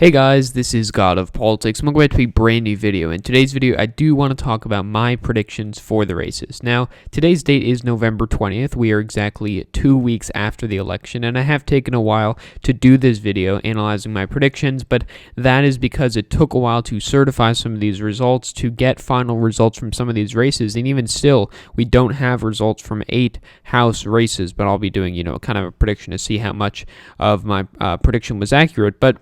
Hey guys, this is God of Politics. I'm going to be a brand new video. In today's video, I do want to talk about my predictions for the races. Now, today's date is November 20th. We are exactly 2 weeks after the election, and I have taken a while to do this video analyzing my predictions, but that is because it took a while to certify some of these results, to get final results from some of these races, and even still, we don't have results from 8 House races, but I'll be doing, kind of a prediction to see how much of my prediction was accurate, but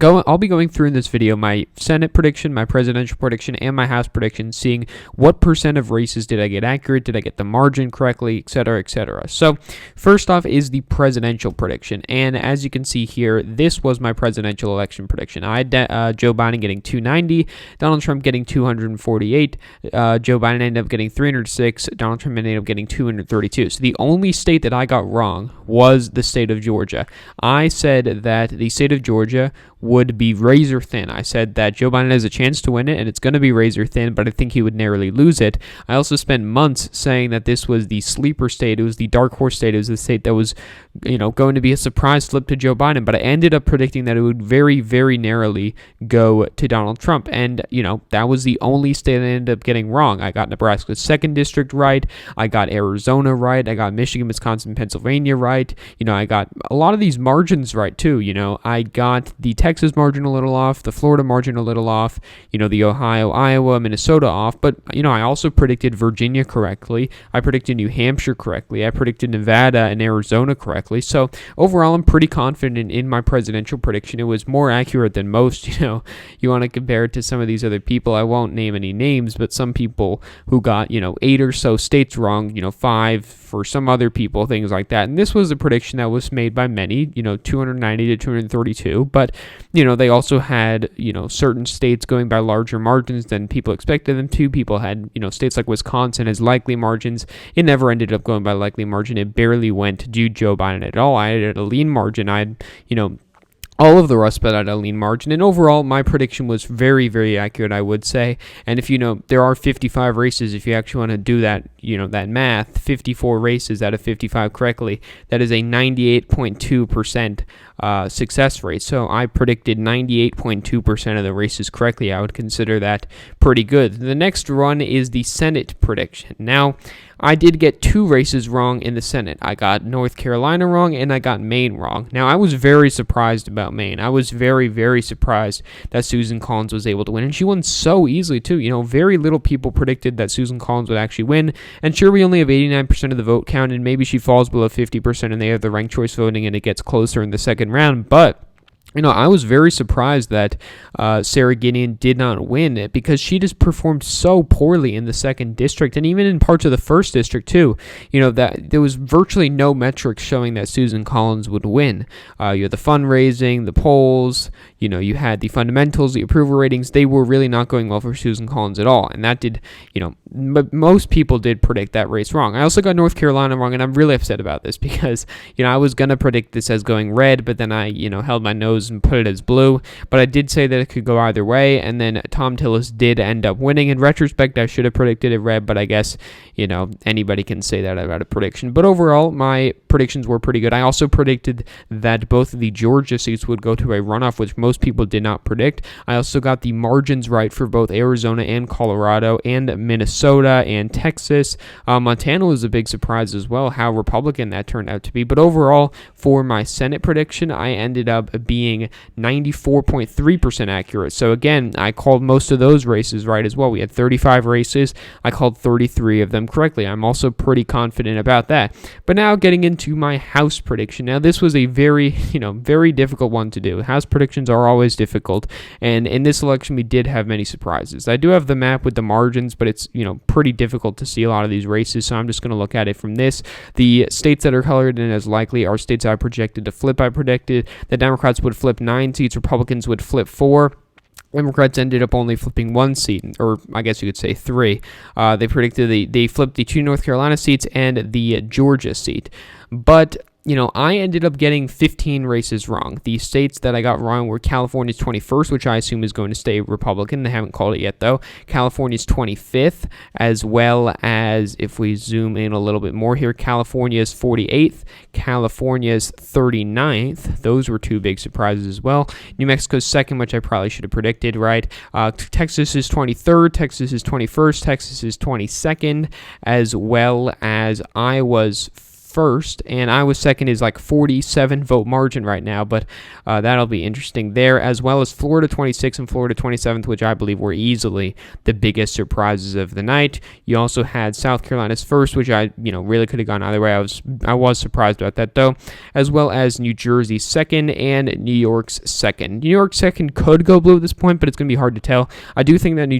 I'll be going through in this video my Senate prediction, my presidential prediction, and my House prediction, seeing what percent of races did I get accurate, did I get the margin correctly, etc., etc. So, first off is the presidential prediction, and as you can see here, this was my presidential election prediction. I had Joe Biden getting 290, Donald Trump getting 248, Joe Biden ended up getting 306, Donald Trump ended up getting 232. So the only state that I got wrong was the state of Georgia. I said that the state of Georgia would be razor thin. I said that Joe Biden has a chance to win it, and it's going to be razor thin, but I think he would narrowly lose it. I also spent months saying that this was the sleeper state. It was the dark horse state. It was the state that was, going to be a surprise flip to Joe Biden, but I ended up predicting that it would very, very narrowly go to Donald Trump, and, that was the only state I ended up getting wrong. I got Nebraska's 2nd district right. I got Arizona right. I got Michigan, Wisconsin, Pennsylvania right. I got a lot of these margins right, too. I got the Texas margin a little off, the Florida margin a little off, the Ohio, Iowa, Minnesota off, but, I also predicted Virginia correctly. I predicted New Hampshire correctly. I predicted Nevada and Arizona correctly. So, overall, I'm pretty confident in my presidential prediction. It was more accurate than most, You want to compare it to some of these other people. I won't name any names, but some people who got, 8 or so states wrong, 5 for some other people, things like that. And this was a prediction that was made by many, 290 to 232, but they also had, certain states going by larger margins than people expected them to. People had, states like Wisconsin as likely margins. It never ended up going by likely margin. It barely went to Joe Biden at all. I had a lean margin. I had, all of the rest, but at a lean margin. And overall, my prediction was very, very accurate, I would say. And if there are 55 races, if you actually want to do that, that math, 54 races out of 55 correctly, that is a 98.2% success rate. So I predicted 98.2% of the races correctly. I would consider that pretty good. The next run is the Senate prediction. Now, I did get 2 races wrong in the Senate. I got North Carolina wrong, and I got Maine wrong. Now, I was very surprised about Maine. I was very, very surprised that Susan Collins was able to win, and she won so easily, too. Very little people predicted that Susan Collins would actually win, and sure, we only have 89% of the vote count, and maybe she falls below 50%, and they have the ranked choice voting, and it gets closer in the second round, but I was very surprised that Sarah Gideon did not win it because she just performed so poorly in the 2nd district and even in parts of the 1st district too. That there was virtually no metrics showing that Susan Collins would win. You had the fundraising, the polls, you had the fundamentals, the approval ratings. They were really not going well for Susan Collins at all. And that did, most people did predict that race wrong. I also got North Carolina wrong, and I'm really upset about this because, I was going to predict this as going red, but then I, held my nose and put it as blue, but I did say that it could go either way, and then Tom Tillis did end up winning. In retrospect, I should have predicted it red, but I guess, anybody can say that about a prediction. But overall, my predictions were pretty good. I also predicted that both of the Georgia seats would go to a runoff, which most people did not predict. I also got the margins right for both Arizona and Colorado and Minnesota and Texas. Montana was a big surprise as well, how Republican that turned out to be. But overall, for my Senate prediction, I ended up being 94.3% accurate. So again, I called most of those races right as well. We had 35 races. I called 33 of them correctly. I'm also pretty confident about that. But now getting into my House prediction. Now this was a very, very difficult one to do. House predictions are always difficult. And in this election, we did have many surprises. I do have the map with the margins, but it's, pretty difficult to see a lot of these races. So I'm just going to look at it from this. The states that are colored in as likely are states I projected to flip. I predicted the Democrats would flip 9 seats, Republicans would flip 4. Democrats ended up only flipping 1 seat, or I guess you could say 3. They predicted they flipped the 2 North Carolina seats and the Georgia seat. But I ended up getting 15 races wrong. The states that I got wrong were California's 21st, which I assume is going to stay Republican. They haven't called it yet, though. California's 25th, as well as, if we zoom in a little bit more here, California's 48th, California's 39th. Those were two big surprises as well. New Mexico's 2nd, which I probably should have predicted, right? Texas is 23rd, Texas is 21st, Texas is 22nd, as well as Iowa's 1st, and Iowa's 2nd is like 47 vote margin right now, but that'll be interesting there, as well as Florida 26th and Florida 27th, which I believe were easily the biggest surprises of the night. You also had South Carolina's 1st, which I really could have gone either way. I was surprised about that though, as well as New Jersey's 2nd and New York's 2nd. New York's 2nd could go blue at this point, but it's going to be hard to tell. I do think that New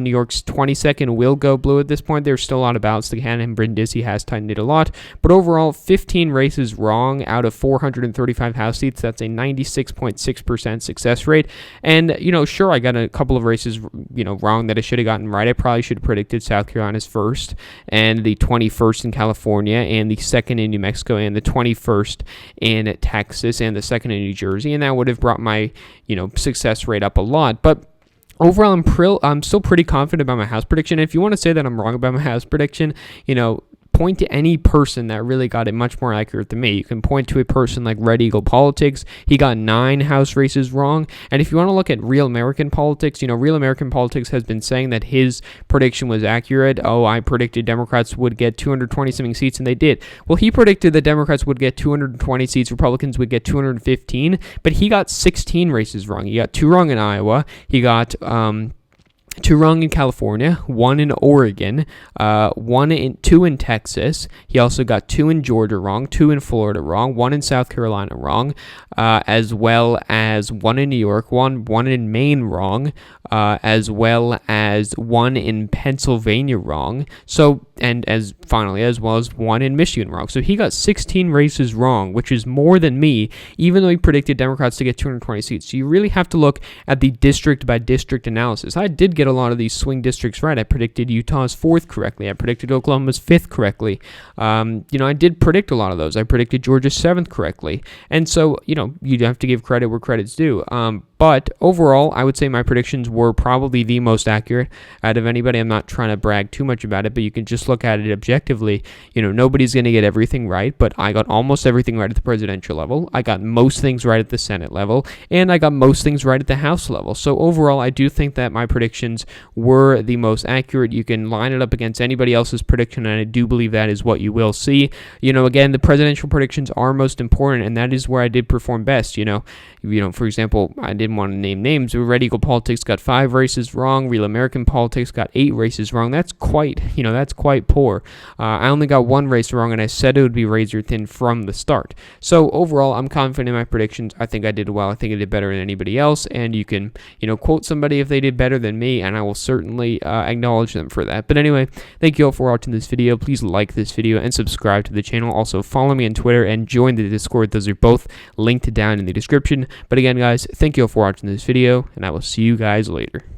York's 22nd will go blue at this point. There's still a lot of ballots to hand, and Brindisi has tightened it a lot, but overall 15 races wrong out of 435 House seats. That's a 96.6% success rate. And, sure, I got a couple of races, wrong that I should have gotten right. I probably should have predicted South Carolina's 1st and the 21st in California and the 2nd in New Mexico and the 21st in Texas and the 2nd in New Jersey. And that would have brought my, success rate up a lot. But overall, I'm still pretty confident about my House prediction. And if you want to say that I'm wrong about my House prediction, point to any person that really got it much more accurate than me. You can point to a person like Red Eagle Politics. He got 9 House races wrong. And if you want to look at Real American Politics, Real American Politics has been saying that his prediction was accurate. Oh, I predicted Democrats would get 220-something seats, and they did. Well, he predicted that Democrats would get 220 seats, Republicans would get 215, but he got 16 races wrong. He got 2 wrong in Iowa. He got 2 wrong in California, 1 in Oregon, 2 in Texas. He also got 2 in Georgia wrong, 2 in Florida wrong, 1 in South Carolina wrong, as well as 1 in New York, 1 in Maine wrong, as well as 1 in Pennsylvania wrong. So, and as well as 1 in Michigan wrong. So he got 16 races wrong, which is more than me, even though he predicted Democrats to get 220 seats. So you really have to look at the district by district analysis. I did get a lot of these swing districts right. I predicted Utah's 4th correctly. I predicted Oklahoma's 5th correctly. I did predict a lot of those. I predicted Georgia's 7th correctly. And so, you'd have to give credit where credit's due. But overall, I would say my predictions were probably the most accurate out of anybody. I'm not trying to brag too much about it, but you can just look at it objectively. Nobody's going to get everything right, but I got almost everything right at the presidential level. I got most things right at the Senate level, and I got most things right at the House level. So overall, I do think that my predictions were the most accurate. You can line it up against anybody else's prediction, and I do believe that is what you will see. Again, the presidential predictions are most important, and that is where I did perform best. For example, I didn't want to name names, but Red Eagle Politics got 5 races wrong. Real American Politics got 8 races wrong. That's quite poor. I only got 1 race wrong, and I said it would be razor thin from the start. So overall, I'm confident in my predictions. I think I did well. I think I did better than anybody else, and you can, quote somebody if they did better than me, and I will certainly acknowledge them for that. But anyway, thank you all for watching this video. Please like this video and subscribe to the channel. Also, follow me on Twitter and join the Discord. Those are both linked down in the description. But again, guys, thank you all for watching this video, and I will see you guys later.